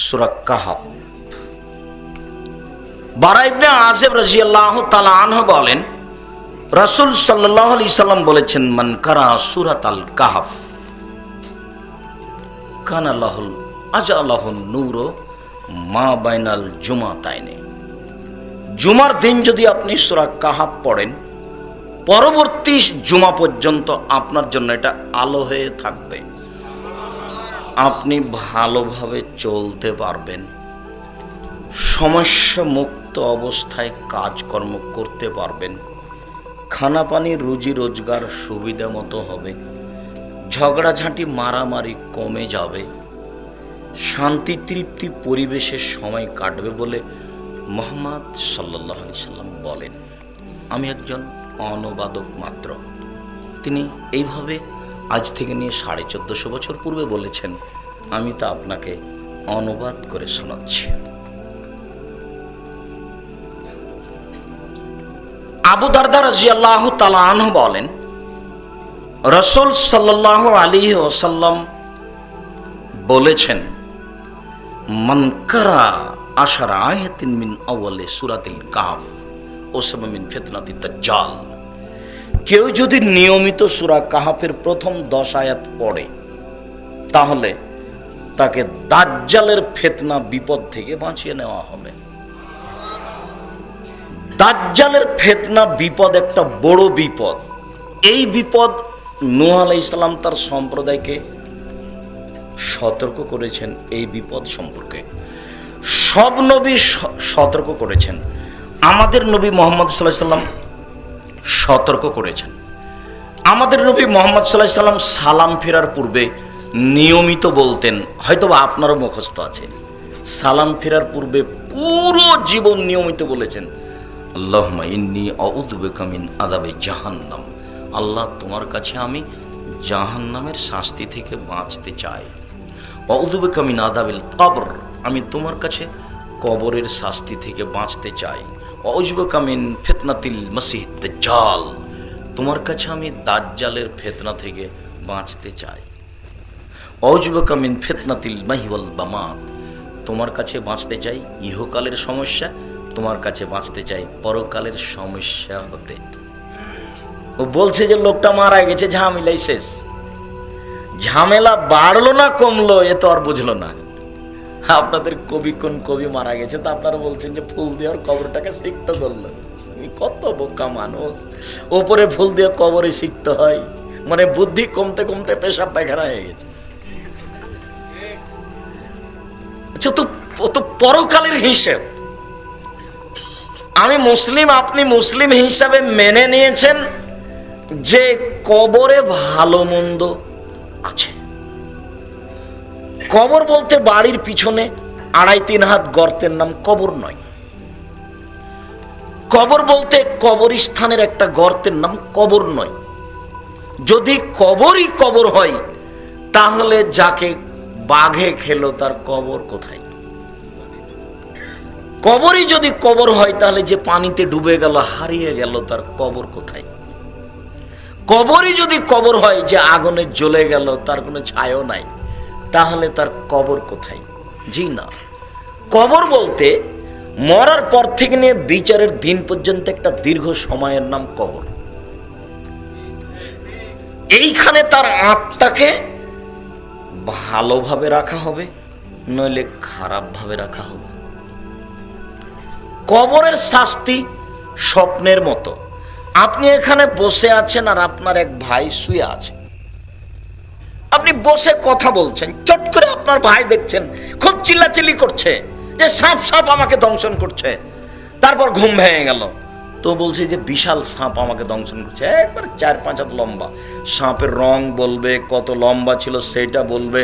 সূরা কাহফ। বারা ইবনে আযিব রাদিয়াল্লাহু তাআলা আনহু বলেন, রাসূল সাল্লাল্লাহু আলাইহি সাল্লাম বলেছেন, মান কারা সূরাতাল কাহফ কানা লাহুল আজালাহুন নূর মা বাইনাল জুমাতাইনে। জুমার দিন যদি আপনি সূরা কাহফ পড়েন, পরবর্তী জুমা পর্যন্ত আপনার জন্য এটা আলো হয়ে থাকবে। আপনি ভালোভাবে চলতে পারবেন, সমস্যা মুক্ত অবস্থায় কাজকর্ম করতে পারবেন, খানা পানি রুজি রোজগার সুবিধা মতো হবে, ঝগড়াঝাঁটি মারামারি কমে যাবে, শান্তি তৃপ্তি পরিবেশের সময় কাটবে বলে মুহাম্মদ সাল্লাল্লাহু আলাইহি সাল্লাম বলেন। আমি একজন অনুবাদক মাত্র। তিনি এইভাবে আজ থেকে নিয়ে 1450 বছর পূর্বে বলেছেন, আমি তা আপনাকে অনুবাদ করে শোনাচ্ছি। আবু দারদা রাদিয়াল্লাহু তাআলা আনহু বলেন, রাসূল সাল্লাল্লাহু আলাইহি ওয়াসাল্লাম বলেছেন, মান কারা আশারা আয়াতিন মিন আউয়ালি সূরাতিল কাহফ ওয়াসামা মিন ফিতনাতিদ দাজ্জাল। কেউ যদি নিয়মিত সূরা কাহফের প্রথম 10 আয়াত পড়ে, তাহলে তাকে দাজ্জালের ফিতনা বিপদ থেকে বাঁচিয়ে নেওয়া হবে। দাজ্জালের ফিতনা বিপদ একটা বড় বিপদ। এই বিপদ নূহ আলাইহিস সালাম তার সম্প্রদায়কে সতর্ক করেছেন। এই বিপদ সম্পর্কে সব নবী সতর্ক করেছেন। আমাদের নবী মুহাম্মদ সাল্লাল্লাহু আলাইহি সাল্লাম সতর্ক করেছেন। আমাদের নবী মুহাম্মদ সাল্লাল্লাহু আলাইহি সাল্লাম সালাম ফেরার পূর্বে নিয়মিত বলতেন, হয়তো আপনারও মুখস্থ আছে, সালাম ফেরার পূর্বে পুরো জীবন নিয়মিত বলেছেন, আল্লাহুম্মা ইন্নী আউযু বিকা মিন আযাবি জাহান্নাম। আল্লাহ, তোমার কাছে আমি জাহান্নামের শাস্তি থেকে বাঁচতে চাই। আউযু বিকা মিন আযাবিল কবর, আমি তোমার কাছে কবরের শাস্তি থেকে বাঁচতে চাই। আউযু বিকা মিন ফিতনাতিল মাসিহিদ দাজ্জাল, তোমার কাছে আমি দাজ্জালের ফিতনা থেকে বাঁচতে চাই। আউযু বিকা মিন ফিতনাতিল মাহি ওয়াল মামাত, তোমার কাছে বাঁচতে চাই ইহকালের সমস্যা, তোমার কাছে বাঁচতে চাই পরকালের সমস্যা হতে। ও বলছে যে লোকটা মারা গেছে, ঝামেলাই শেষ। ঝামেলা বাড়লো না কমলো এ তো আর বুঝলো না। আপনাদের কবি কোন কবি মারা গেছে, তা আপনারা বলছেন যে ফুল দেওয়ার কবরটাকে সিক্ত করলো। কত বোকা মানুষ! ওপরে ফুল দিয়ে কবরে সিক্ত হয়, মানে বুদ্ধি কমতে কমতে পেশাব পায়খানা হয়ে গেছে। আচ্ছা, ও তো পরকালের হিসেব। আমি মুসলিম, আপনি মুসলিম হিসাবে মেনে নিয়েছেন যে কবরে ভালো মন্দ আছে। কবর বলতে বাড়ির পিছনে 2.5-3 হাত গর্তের নাম কবর নয়। কবর বলতে কবরস্থানের একটা গর্তের নাম কবর নয়। যদি কবরই কবর হয়, তাহলে যাকে বাঘে খেলো তার কবর কোথায়? কবরই যদি কবর হয়, তাহলে যে পানিতে ডুবে গেল, হারিয়ে গেল, তার কবর কোথায়? কবরই যদি কবর হয়, যে আগুনে জ্বলে গেল, তার কোনো ছায়াও নাই, তাহলে তার কবর কোথায়? জি না, কবর বলতে মরার পর থেকে নিয়ে বিচারের দিন পর্যন্ত একটা দীর্ঘ সময়ের নাম কবর। এইখানে তার আত্মাকে ভালোভাবে রাখা হবে, নইলে খারাপভাবে রাখা হবে। কবরের শাস্তি স্বপ্নের মতো। আপনি এখানে বসে আছেন আর আপনার এক ভাই শুয়ে আছে, আপনি বসে কথা বলছেন, চট করে আপনার ভাই দেখছেন খুব চিল্লাচিল্লি করছে যে সাপ সাপ আমাকে দংশন করছে। তারপর ঘুম ভেঙে গেল, তো বলছে যে বিশাল সাপ আমাকে দংশন করছে, একবার 4-5 হাত লম্বা। সাপের রং বলবে, কত লম্বা ছিল সেটা বলবে,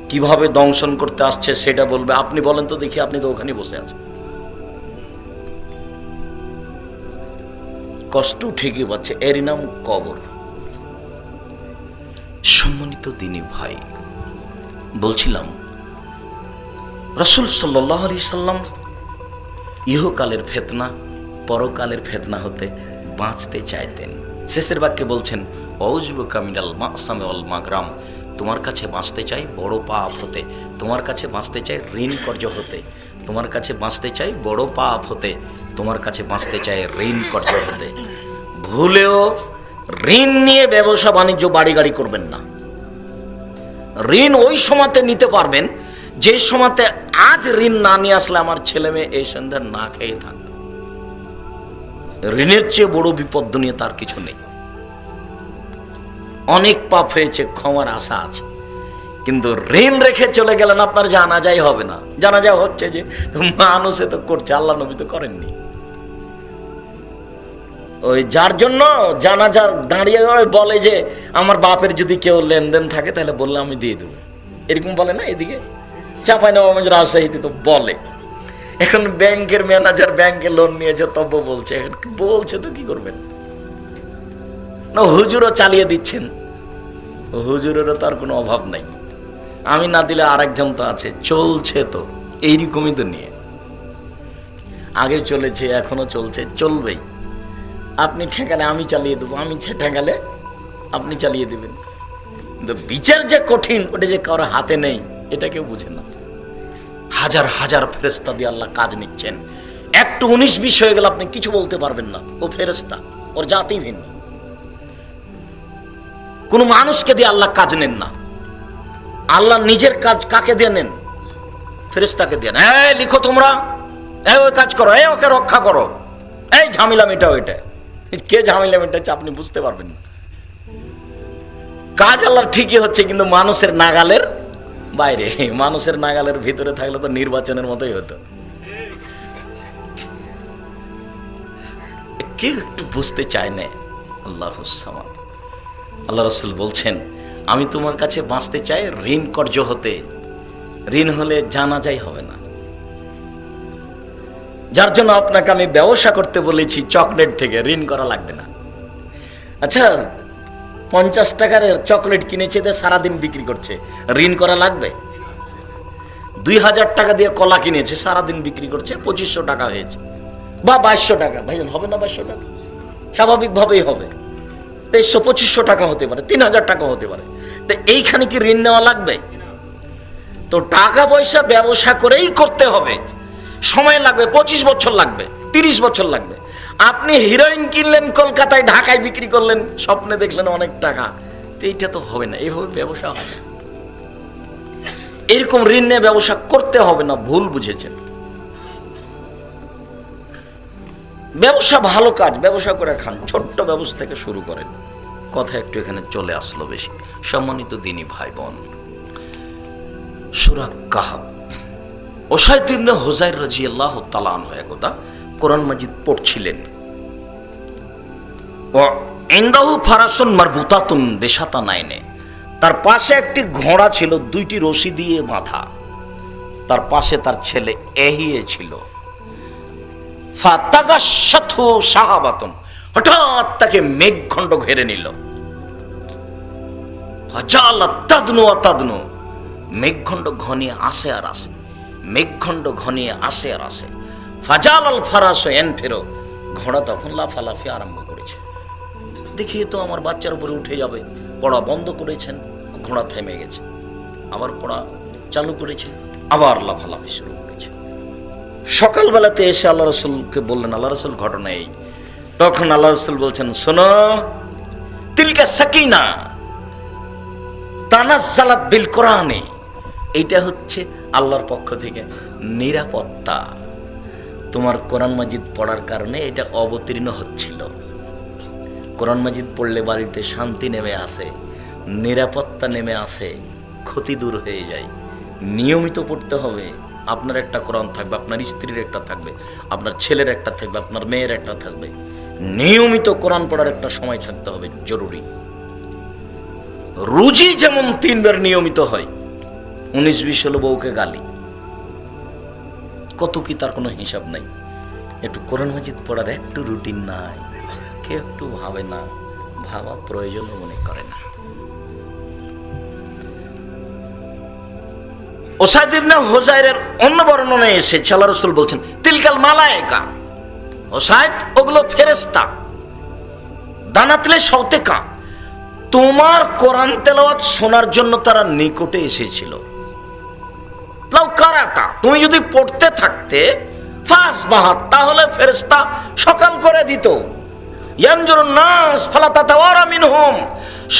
কিভাবে দংশন করতে আসছে সেটা বলবে। আপনি বলেন তো দেখি, আপনি তো ওখানে বসে আছেন, কষ্ট ঠিকই পাচ্ছে, এরই নাম কবর। সম্মানিত দিনী ভাই, বলছিলাম রাসূল সাল্লাল্লাহু আলাইহি সাল্লাম ইহকালের ফিতনা পরকালের ফিতনা হতে বাঁচতে চাইতেন। শেষের বাক্যে বলছেন, আউযু বিকা মিনাল মাসামি ওয়াল মাগরাম, তোমার কাছে বাঁচতে চাই বড় পাপ হতে, তোমার কাছে বাঁচতে চাই ঋণ কর্য হতে, তোমার কাছে বাঁচতে চাই বড় পাপ হতে, তোমার কাছে বাঁচতে চাই ঋণ কর্য হতে। ভুলেও ঋণ নিয়ে ব্যবসা বাণিজ্য বাড়ি গাড়ি করবেন না। ঋণ ওই সময়তে নিতে পারবেন যে সময়তে আজ ঋণ না নিয়ে আসলে আমার ছেলে মেয়ে এই সন্ধ্যা না খেয়ে থাকবে। ঋণের চেয়ে বড় বিপদ দুনিয়া তার কিছু নেই। অনেক পাপ হয়েছে, ক্ষমার আশা আছে, কিন্তু ঋণ রেখে চলে গেলেন আপনার জানাজাই হবে না। জানাজা হচ্ছে যে মানুষে তো করছে, আল্লাহ নবী তো করেননি। ওই যার জন্য জানাজার দাঁড়িয়ে বলে যে আমার বাপের যদি কেউ লেনদেন থাকে তাহলে বললে আমি দিয়ে দেবো, এরকম বলে না। এদিকে চাঁপাইনবাবগঞ্জ রাজশাহীতে তো বলে। এখন ব্যাংকের ম্যানেজার ব্যাংকে লোন নিয়েছে তবে বলছে, বলছে তো কি করবেন না, হুজুরও চালিয়ে দিচ্ছেন। হুজুরেরও তার কোনো অভাব নাই, আমি না দিলে আরেকজন তো আছে, চলছে তো এইরকমই তো নিয়ে। আগে চলেছে, এখনো চলছে, চলবেই। আপনি ঠেকালে আমি চালিয়ে দেবো, আমি ঠেকালে আপনি চালিয়ে দেবেন। কিন্তু বিচার যে কঠিন, ওটা যে কারোর হাতে নেই এটা কেউ বুঝে না। হাজার হাজার ফেরেশতা দিয়ে আল্লাহ কাজ নিচ্ছেন। একটু 19-20 হয়ে গেল আপনি কিছু বলতে পারবেন না। ও ফেরেশতা, ওর জাতি ভিন্ন। কোন মানুষকে দিয়ে আল্লাহ কাজ নেন না। আল্লাহ নিজের কাজ কাকে দিয়ে নেন? ফেরেশতাকে দিয়ে। এই লিখো তোমরা, এই ওই কাজ করো, এই ওকে রক্ষা করো, এই ঝামেলা মেটাও। এটা কে ঝামেলা মেটাচ্ছে আপনি বুঝতে পারবেন না। কাজ আল্লাহর ঠিকই হচ্ছে, কিন্তু মানুষের নাগালের বাইরে। মানুষের নাগালের ভিতরে থাকলে তো নির্বাচনের মতোই হতো। কেউ একটু বুঝতে চায় না। আল্লাহ রাসূল বলছেন, আমি তোমার কাছে বাঁচতে চাই ঋণ কর্য হতে। ঋণ হলে জানাজাই হবে না। যার জন্য আপনাকে আমি ব্যবসা করতে বলেছি, চকলেট থেকে ঋণ করা লাগবে না। আচ্ছা, 50 টাকার চকলেট কিনেছে, সারাদিন বিক্রি করছে, ঋণ করা লাগবে? 2000 টাকা দিয়ে কলা কিনেছে, সারাদিন বিক্রি করছে, 2500 টাকা হয়েছে, বা 2200 টাকা। ভাইজান হবে না 2200 টাকা? স্বাভাবিকভাবেই হবে। 2300-2500 টাকা হতে পারে, 3000 টাকা হতে পারে। তো এইখানে কি ঋণ নেওয়া লাগবে? তো টাকা পয়সা ব্যবসা করেই করতে হবে। সময় লাগবে, 25 বছর লাগবে, 30 বছর লাগবে। আপনি হিরোইন কিনলেন, কলকাতায় ঢাকায় বিক্রি করলেন, স্বপ্নে দেখলেন অনেক টাকা, তো এইটা তো হবে না। এইভাবে ব্যবসা হবে না। এরকম ঋণ নিয়ে ব্যবসা করতে হবে না, ভুল বুঝেছেন। ব্যবসা ভালো কাজ, ব্যবসা করে খান, ছোট্ট ব্যবসা থেকে শুরু করেন। কথা একটু এখানে চলে আসলো বেশি। সম্মানিত দিনী ভাই বোন, সূরা কাহফ, উসাইদ ইবনে হুযাইর রাদিয়াল্লাহু তাআলা আনহু একদা কোরআন মাজিদ পড়ছিলেন। ওয়া ইনদাহু ফারাসুন মারবুতাতুন বিশাতানাইনে, তার পাশে একটি ঘোড়া ছিল, 2টি রশি দিয়ে বাঁধা। তার পাশে তার ছেলে এহিয়ে ছিল। ফাতাগাশাতহু শাহাবাতুন, হঠাৎ তাকে মেঘখণ্ড ঘিরে নিল। ফাজালাত তাদনু ওয়া তাদনু, মেঘখণ্ড ঘনিয়ে আসে আর আসে, মেঘখণ্ড ঘনিয়ে আসে আর আসে। ফাজালাল ফারাসু ইয়ানফিরু, ঘোড়া তখন লাফালাফি আরম্ভ করেছে। দেখিয়ে তো আমার বাচ্চার উপরে উঠে যাবে। পড়া বন্ধ করেছেন, ঘোড়া থেমে গেছে। আবার পড়া চালু করেছে, আবার লাফালাফি শুরু করেছে। সকালবেলাতে এসে আল্লাহ রাসূলকে বললেন, আল্লাহ রাসূল ঘটনা এই। তখন আল্লাহ রাসূল বলছেন, শোনো, তিলকা সাকিনা তানাজ্জালাত বিল কোরআনে, এইটা হচ্ছে আল্লাহর পক্ষ থেকে নিরাপত্তা। তোমার কোরআন মাজিদ পড়ার কারণে এটা অবতীর্ণ হচ্ছিল। কোরআন মাজিদ পড়লে বাড়িতে শান্তি নেমে আসে, নিরাপত্তা নেমে আসে, ক্ষতি দূর হয়ে যায়। নিয়মিত পড়তে হবে। আপনার একটা কোরআন থাকবে, আপনার স্ত্রীর একটা থাকবে, আপনার ছেলের একটা থাকবে, আপনার মেয়ের একটা থাকবে। নিয়মিত কোরআন পড়ার একটা সময় থাকতে হবে, জরুরি। রুজি যেমন 3 বার নিয়মিত হয়, 19-20 হলো বউকে গালি, কত কি তার কোনো হিসাব নাই। একটু কোরআন মাজিদ পড়ার একটু রুটিন নাই, কেউ একটু ভাবে না, ভাবা প্রয়োজন মনে করে না। উসাইদ ইবনে হুযাইরের অন্য বর্ণনায় এসেছে, আল্লাহ রাসূল বলছেন, তিলকাল মালায়েকা, উসাইদ ওগুলো ফেরেশতা, দানাতলে সাউতেকা, তোমার কোরআন তেলাওয়াত শোনার জন্য তারা নিকটে এসেছিল। লাউ কারাতা, তুমি যদি পড়তে থাকতে, ফাসবাহাত, তাহলে ফেরেশতা সকাল করে দিত। ইয়ানজুরুন নাস ফালা তাতাওয়ারা মিনহুম,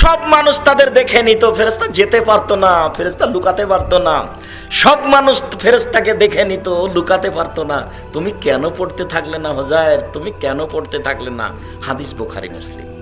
সব মানুষ তাদের দেখে নিত, ফেরেশতা যেতে পারতো না, ফেরেশতা লুকাতে পারতো না। সব মানুষ ফেরেশতাকে দেখে নিত, লুকাতে পারতো না। তুমি কেন পড়তে থাকলে না হুজাইর, তুমি কেন পড়তে থাকলে না? হাদিস বুখারী মুসলিম।